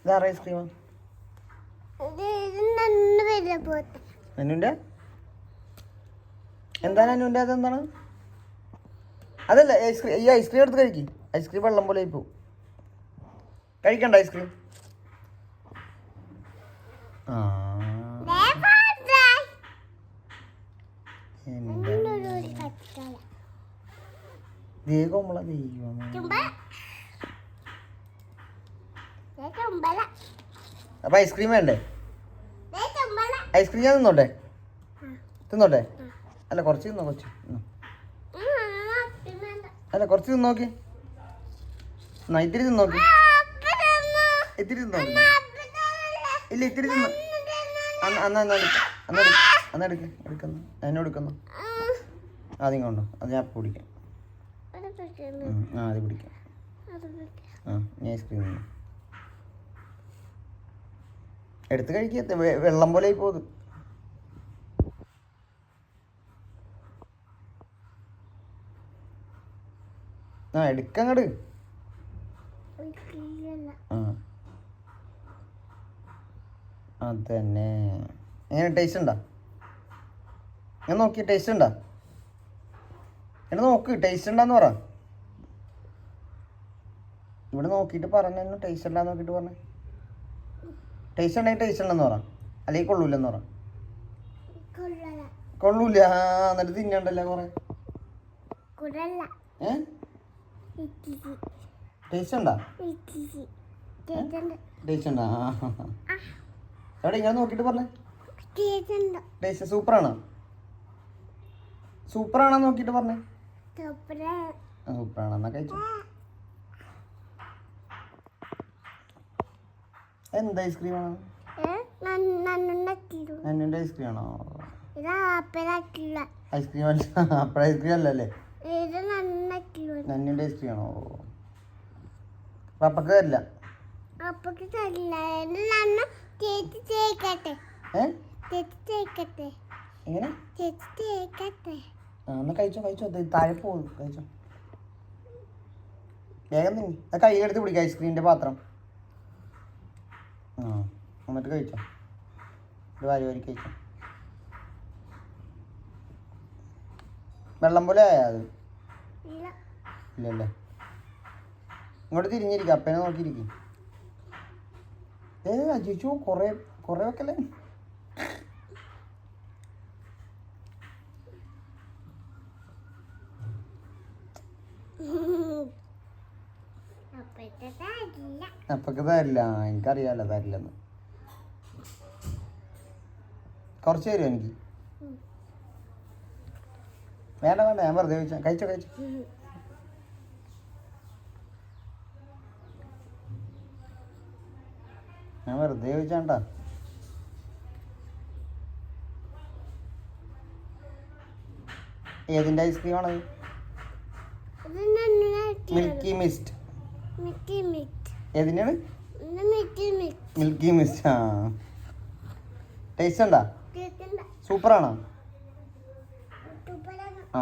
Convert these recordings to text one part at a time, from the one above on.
ഇതാറ് ഐസ്ക്രീമാ? നന്നുൻ്റെ എന്താണ് നന്നുൻ്റെ? അതെന്താണ്? അതല്ല ഐസ്ക്രീം. ഈ ഐസ്ക്രീം എടുത്ത് കഴിക്കും. ഐസ്ക്രീം വെള്ളം പോലെ ഇപ്പോൾ കഴിക്കണ്ട ഐസ്ക്രീം. ആ അപ്പൊ ഐസ്ക്രീം വേണ്ടേ? ഐസ്ക്രീം ഞാൻ തിന്നോട്ടെ? തിന്നോട്ടെ? അല്ല കുറച്ച് തിന്നോ. കൊച്ചു അല്ല കുറച്ച് തിന്നോക്കി. ഇത്തിരി തിന്നോക്കി. ഇത്തിരി തിന്നോക്കി. ഇല്ല ഇത്തിരി തിന്നോ. അന്നെടുക്ക് എടുക്കുന്നു. അതിനോടുക്കുന്നു. ആദ്യം കൊണ്ടോ. അത് ഞാൻ കുടിക്കാം. അത് കുടിക്കാം. ഞാൻ ഐസ്ക്രീം തിന്നു. എടുത്ത് കഴിക്കത്തെ വെള്ളം പോലെ ആയി പോകും. എടുക്കങ്ങട്. അതന്നെ. എങ്ങനെ ടേസ്റ്റ് ഉണ്ടാ? ഞാൻ നോക്കി ടേസ്റ്റ് ഉണ്ടാ? എന്നെ നോക്ക് ടേസ്റ്റ് ഉണ്ടാന്ന് പറ. ഇവിടെ നോക്കിയിട്ട് പറഞ്ഞു. ടേസ്റ്റ് ഉണ്ടാന്ന് നോക്കിയിട്ട് പറഞ്ഞേ. ടേസ്റ്റ് ഉണ്ടെങ്കിൽ ടേസ്റ്റ് ഉണ്ടെന്ന് പറ. അല്ലെങ്കിൽ കൊള്ളൂലെന്ന് പറ. കൊള്ളൂല. എന്നിട്ട് തിന്നണ്ടല്ലോ കുറെ. ടേസ്റ്റ് ഉണ്ടാ? ടേസ്റ്റ് ഉണ്ടാ? എവിടെ ഇങ്ങനെ നോക്കിയിട്ട് പറഞ്ഞേ. ടേസ്റ്റ് സൂപ്പറാണോ? സൂപ്പറാണോ നോക്കിയിട്ട് പറഞ്ഞേ. സൂപ്പറാണോ? എന്നാ കഴിച്ചോ. എന്താ ഐസ്ക്രീമാണ്? നന്നുൻ്റെ ഐസ്ക്രീം ആണോ? ഐസ്ക്രീം അല്ല. അപ്പഴ ഐസ്ക്രീം അല്ലല്ലേ? നന്നുൻ്റെ ഐസ്ക്രീം ആണോ? പപ്പക്ക് തരില്ല. എങ്ങനെ? എന്നാ കഴിച്ചോ കഴിച്ചോ. താഴെ പോകും. കഴിച്ചോ വേഗം തിന്നി. കയ്യിലെടുത്ത് പിടിക്കുക ഐസ്ക്രീമിൻ്റെ പാത്രം. എന്നിട്ട് കഴിച്ചോ. ഒരു വാരി വാരി കഴിച്ചോ. വെള്ളം പോലെ ആയാ അത്? ഇല്ലല്ലേ. ഇങ്ങോട്ട് തിരിഞ്ഞിരിക്കുക. അപ്പനെ നോക്കിയിരിക്കും. അജിച്ചു കുറേ കുറേ വെക്കല്ലേ. അപ്പൊക്ക് തരില്ല. എനിക്കറിയാലോ തരില്ലെന്ന്. കുറച്ച് തരുമോ എനിക്ക്? വേണ്ട വേണ്ട. ഞാൻ വെറുതെ ചോദിച്ചാ. കഴിച്ചോ കഴിച്ചോ. ഞാൻ വെറുതെ ചോദിച്ചാണ്ടാ. ഏതിൻ്റെ ഐസ്ക്രീമാണത്? Milky Mist. ഏതിനാണ്? Milky Mist. ആ ടേസ്റ്റ് ഉണ്ടാ? സൂപ്പറാണോ? ആ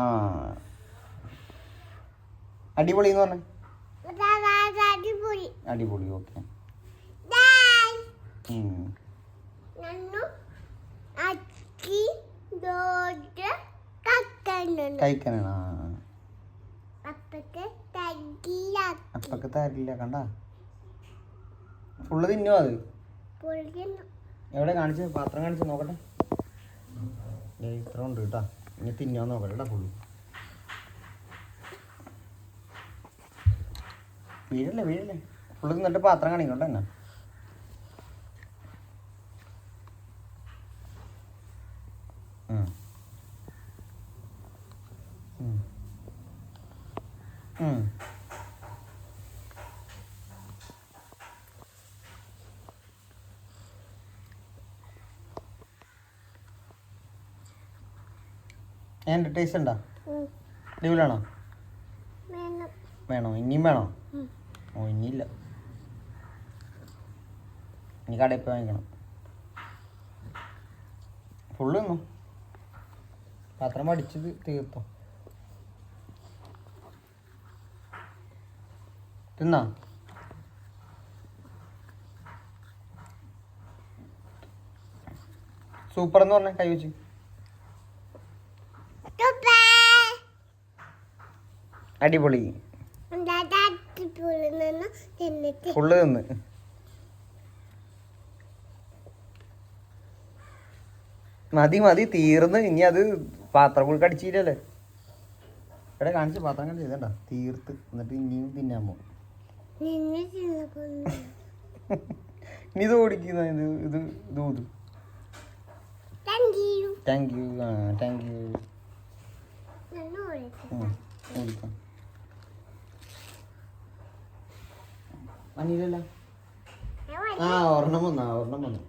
അടിപൊളി എന്ന് പറഞ്ഞേ. അടിപൊളി. ഓക്കെ. കഴിക്കാനാണ്. അപ്പൊക്കെ തരില്ല. കണ്ട ഫുള്ള് തിന്നോ അത്? എവിടെ കാണിച്ച്? പാത്രം കാണിച്ച് നോക്കട്ടെ. ഇത്ര ഉണ്ട് കേട്ടാ. ഇനി തിന്നോ നോക്കട്ടെ കേട്ടാ. ഫുള്ള് വീഴല്ലേ. ഫുള്ള് തിന്നിട്ട് പാത്രം കാണിക്കോട്ടെ. എന്നാ എൻ്റെ ടേസ്റ്റ് ഉണ്ടോ? അടിപൊളിയാണോ? വേണോ? ഇനിയും വേണോ? ഓ ഇനിയില്ല. ഇനി കടയിൽ പോയി വാങ്ങിക്കണം. ഫുള്ള് തിന്നു. പാത്രം അടിച്ചത് തീർത്തോ? തിന്നാ? സൂപ്പർ എന്ന് പറഞ്ഞ കൈ വെച്ച് അടിപൊളി ഫുള്ള് നിന്ന് മതി മതി തീർന്ന്. ഇനി അത് പാത്രം കൂടി കടിച്ചില്ലല്ലേ. എവിടെ കാണിച്ച് പാത്രം കാണിച്ച് ഇതണ്ട തീർത്ത്. എന്നിട്ട് ഇനിയും തിന്നാൻ പോകും. ഇനി ഇത് ഓടിക്കുന്ന ഇത് ഊത്. Thank you. ആ താങ്ക് യു. ഓടിക്കാം അനിലല്ല. ആ ഒരെണ്ണം വന്നു.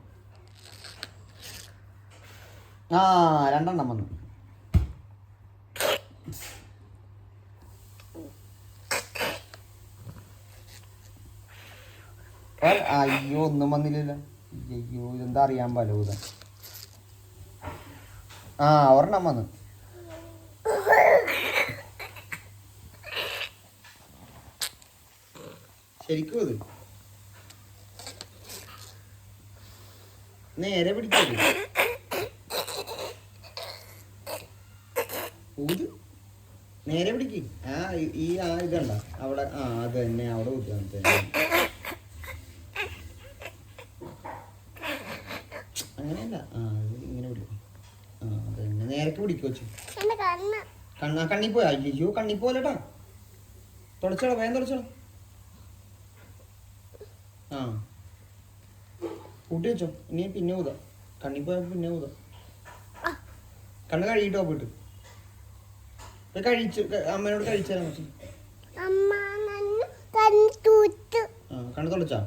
ആ 2 വന്നു. അയ്യോ ഒന്നും വന്നില്ലല്ലോ. അയ്യോ ഇതെന്താ അറിയാൻ പാടില്ല. ആ 1 വന്നു. ശരിക്കും ഇത് നേരെ പിടിച്ചത് ഊത്. നേരെ പിടിക്ക്. ഇതണ്ട അവിടെ. അത് തന്നെ അവിടെ ഊത്. അങ്ങനെയല്ല. ഇങ്ങനെ പിടിക്കും. അത് തന്നെ നേരക്ക് പിടിക്കു വെച്ചു. കണ്ണി പോയാ. അയ്യോ കണ്ണി പോലെട്ടാ. തുടച്ചോളാം, വേഗം തുടച്ചോളാം. കൂട്ടി വെച്ചോ. ഇനി പിന്നെ ഊതാം. കണ്ണി പോയാൽ പിന്നെ ഊതാം. കണ്ണ് കഴുകിട്ടോ പോയിട്ട് കഴിച്ചു. അമ്മേനോട് കഴിച്ചാൽ കണ്ണ് തുടച്ചാ.